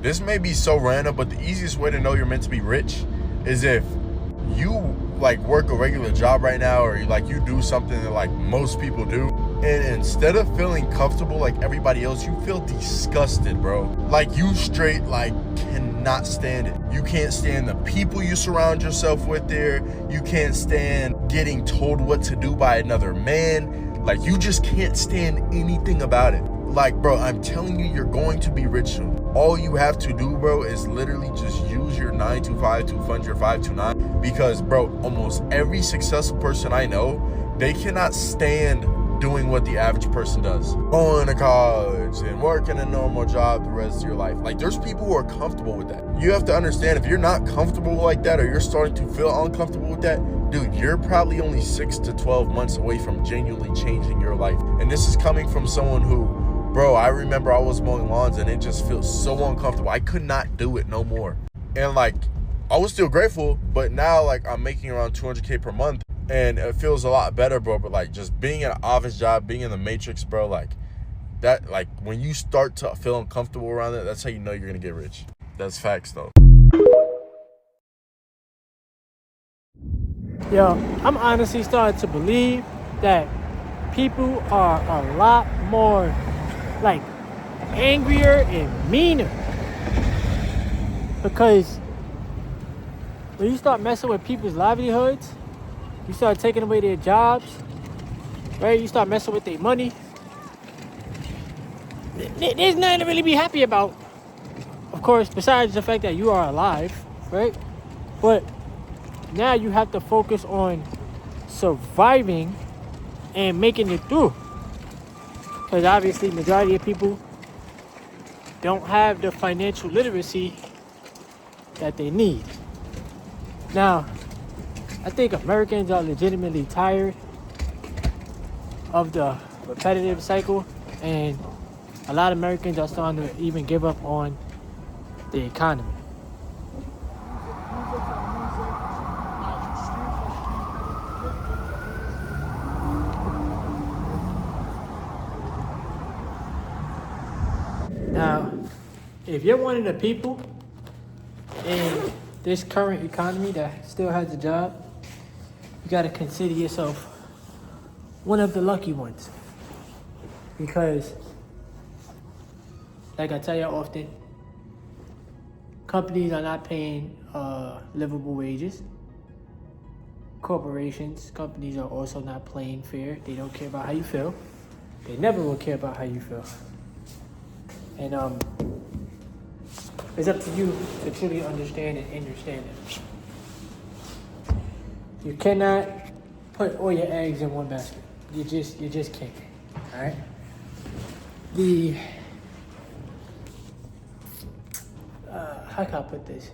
This may be so random, but the easiest way to know you're meant to be rich is if you like work a regular job right now, or like you do something that like most people do, and instead of feeling comfortable like everybody else, you feel disgusted, bro. Like you straight like cannot stand it. You can't stand the people you surround yourself with there. You can't stand getting told what to do by another man. Like you just can't stand anything about it. Like, bro, I'm telling you, you're going to be rich soon. All you have to do, bro, is literally just use your 9 to 5 to fund your 5 to 9. Because, bro, almost every successful person I know, they cannot stand doing what the average person does. Going to college and working a normal job the rest of your life. Like, there's people who are comfortable with that. You have to understand, if you're not comfortable like that, or you're starting to feel uncomfortable with that, dude, you're probably only 6 to 12 months away from genuinely changing your life. And this is coming from someone who, bro, I remember I was mowing lawns and it just feels so uncomfortable. I could not do it no more. And like, I was still grateful, but now like I'm making around $200K per month and it feels a lot better, bro. But like just being in an office job, being in the matrix, bro, like that, like when you start to feel uncomfortable around it, that's how you know you're gonna get rich. That's facts though. Yo, I'm honestly starting to believe that people are a lot more like angrier and meaner, because when you start messing with people's livelihoods, you start taking away their jobs, right? You start messing with their money. There's nothing to really be happy about, of course, besides the fact that you are alive, right? But now you have to focus on surviving and making it through, because obviously majority of people don't have the financial literacy that they need. Now, I think Americans are legitimately tired of the repetitive cycle, and a lot of Americans are starting to even give up on the economy. Now, if you're one of the people in this current economy that still has a job, you got to consider yourself one of the lucky ones. Because, like I tell you often, companies are not paying livable wages. Companies are also not playing fair. They don't care about how you feel. They never will care about how you feel. And it's up to you to truly understand and understand it. You cannot put all your eggs in one basket. You just can't. All right. How can I put this?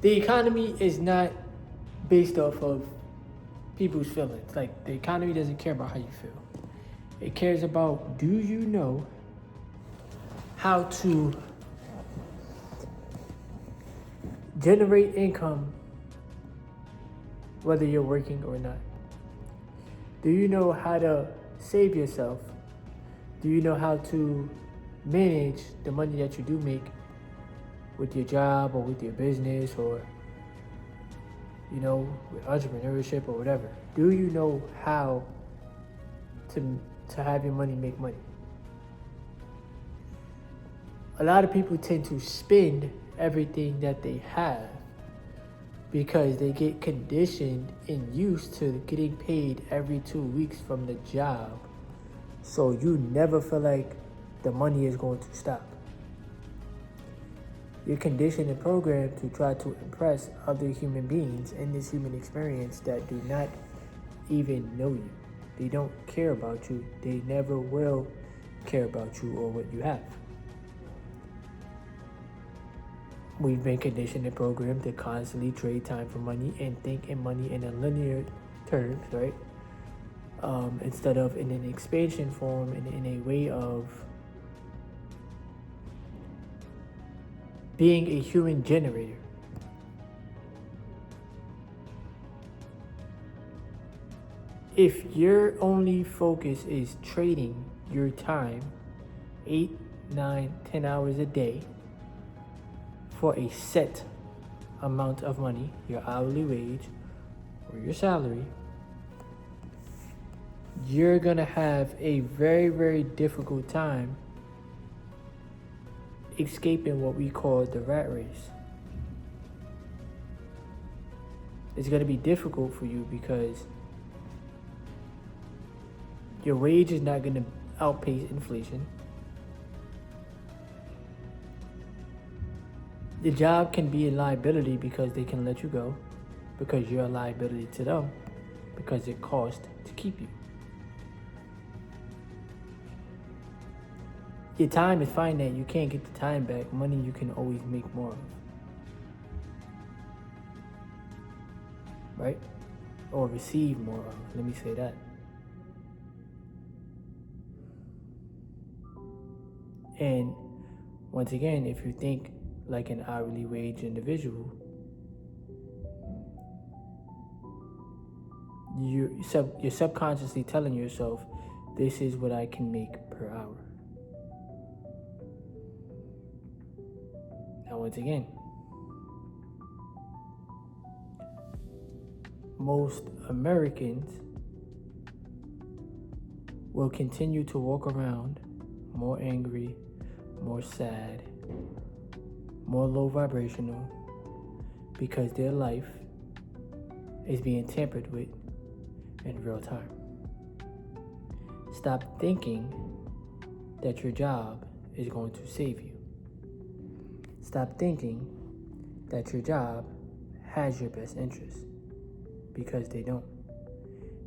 The economy is not based off of people's feelings. Like, the economy doesn't care about how you feel. It cares about, do you know how to generate income whether you're working or not? Do you know how to save yourself? Do you know how to manage the money that you do make with your job or with your business, or with entrepreneurship or whatever? Do you know how to have your money make money? A lot of people tend to spend everything that they have because they get conditioned and used to getting paid every 2 weeks from the job. So you never feel like the money is going to stop. You're conditioned and programmed to try to impress other human beings in this human experience that do not even know you. They don't care about you. They never will care about you or what you have. We've been conditioned and programmed to constantly trade time for money and think in money in a linear terms, right? Instead of in an expansion form and in a way of being a human generator. If your only focus is trading your time 8, 9, 10 hours a day for a set amount of money, your hourly wage or your salary, you're gonna have a very, very difficult time escaping what we call the rat race. It's gonna be difficult for you because your wage is not gonna outpace inflation. The job can be a liability because they can let you go, because you're a liability to them, because it costs to keep you. Your time is finite. You can't get the time back. Money you can always make more of. Right? Or receive more of. Let me say that. And once again, if you think like an hourly wage individual, you're subconsciously telling yourself, this is what I can make per hour. Now, once again, most Americans will continue to walk around more angry, more sad, more low vibrational, because their life is being tampered with in real time. Stop thinking that your job is going to save you. Stop thinking that your job has your best interest, because they don't.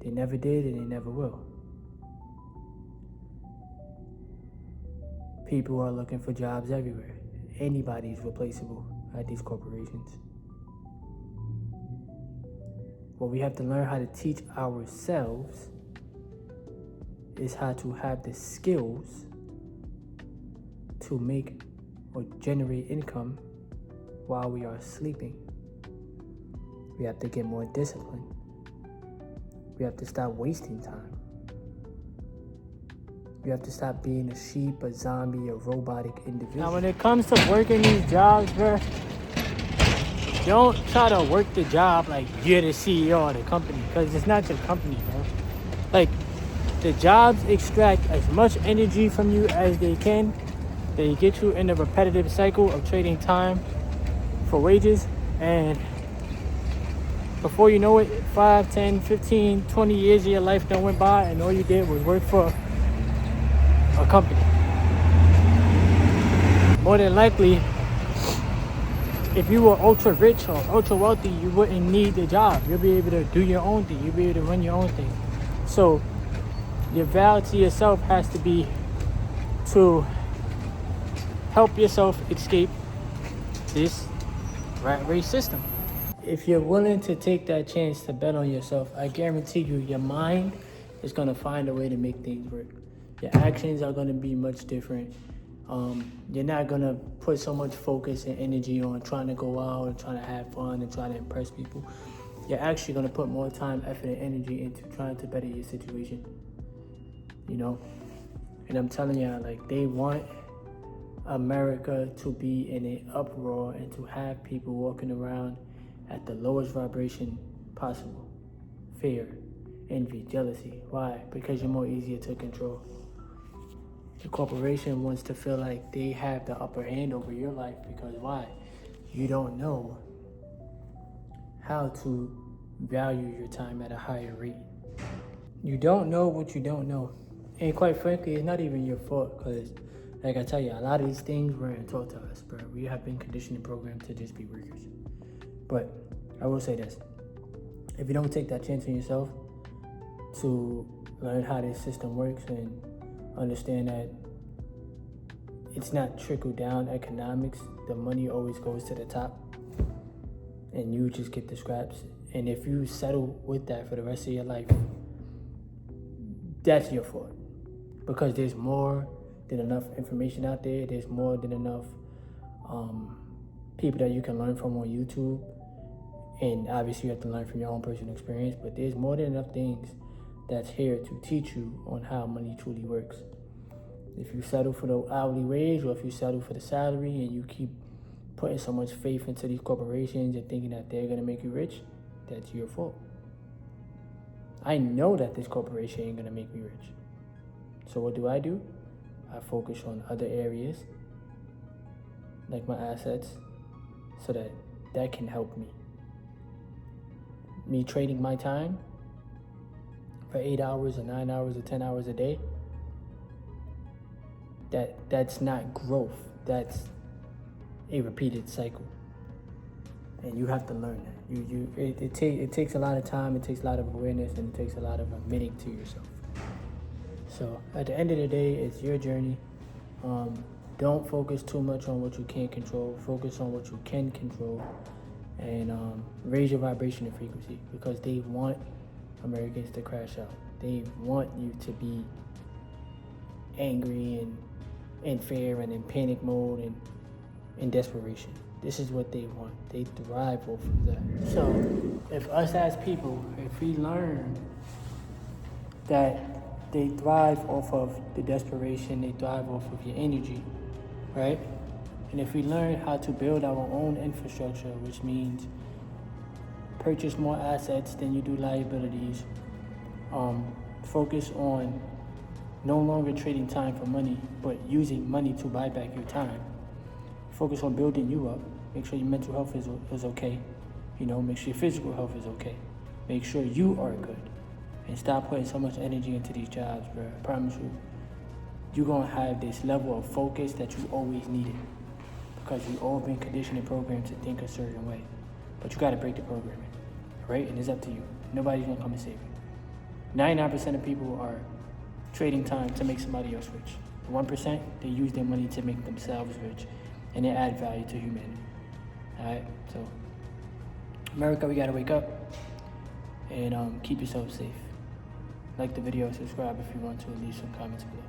They never did and they never will. People are looking for jobs everywhere. Anybody's replaceable at these corporations. What we have to learn how to teach ourselves is how to have the skills to make or generate income while we are sleeping. We have to get more disciplined. We have to stop wasting time. We have to stop being a sheep, a zombie, a robotic individual. Now, when it comes to working these jobs, bro, don't try to work the job like you're the CEO of the company, because it's not your company, bro. Like, the jobs extract as much energy from you as they can. They get you in a repetitive cycle of trading time for wages, and before you know it, 5, 10, 15, 20 years of your life done went by, and all you did was work for a company. More than likely, if you were ultra rich or ultra wealthy, you wouldn't need the job. You'll be able to do your own thing. You'll be able to run your own thing. So your value to yourself has to be to help yourself escape this rat race system. If you're willing to take that chance to bet on yourself, I guarantee you, your mind is going to find a way to make things work. Your actions are going to be much different. You're not going to put so much focus and energy on trying to go out and trying to have fun and trying to impress people. You're actually going to put more time, effort, and energy into trying to better your situation. You know? And I'm telling you, like, they want America to be in an uproar and to have people walking around at the lowest vibration possible. Fear, envy, jealousy. Why? Because you're more easier to control. The corporation wants to feel like they have the upper hand over your life, because why? You don't know how to value your time at a higher rate. You don't know what you don't know. And quite frankly, it's not even your fault, because like I tell you, a lot of these things weren't taught to us, bro. We have been conditioned and programmed to just be workers. But I will say this. If you don't take that chance on yourself to learn how this system works and understand that it's not trickle down economics, the money always goes to the top and you just get the scraps. And if you settle with that for the rest of your life, that's your fault, because there's more than enough information out there. There's more than enough people that you can learn from on YouTube, and obviously you have to learn from your own personal experience, but there's more than enough things that's here to teach you on how money truly works. If you settle for the hourly wage, or if you settle for the salary and you keep putting so much faith into these corporations and thinking that they're gonna make you rich, that's your fault. I know that this corporation ain't gonna make me rich. So what do? I focus on other areas, like my assets, so that can help me. Me trading my time for 8 hours or 9 hours or 10 hours a day, that's not growth. That's a repeated cycle. And you have to learn that. It takes a lot of time, it takes a lot of awareness, and it takes a lot of admitting to yourself. So at the end of the day, it's your journey. Don't focus too much on what you can't control. Focus on what you can control, and raise your vibration and frequency, because they want Americans to crash out. They want you to be angry and in fear and in panic mode and in desperation. This is what they want. They thrive off of that. So if us as people, if we learn that they thrive off of the desperation, they thrive off of your energy, right? And if we learn how to build our own infrastructure, which means purchase more assets than you do liabilities, focus on no longer trading time for money, but using money to buy back your time. Focus on building you up. Make sure your mental health is okay. Make sure your physical health is okay. Make sure you are good. And stop putting so much energy into these jobs, bro. I promise you, you're gonna have this level of focus that you always needed, because you all been conditioned and programmed to think a certain way. But you gotta break the programming, right? And it's up to you. Nobody's gonna come and save you. 99% of people are trading time to make somebody else rich. 1%, they use their money to make themselves rich, and they add value to humanity. All right, so America, we gotta wake up and keep yourself safe. Like the video, subscribe if you want to, and leave some comments below.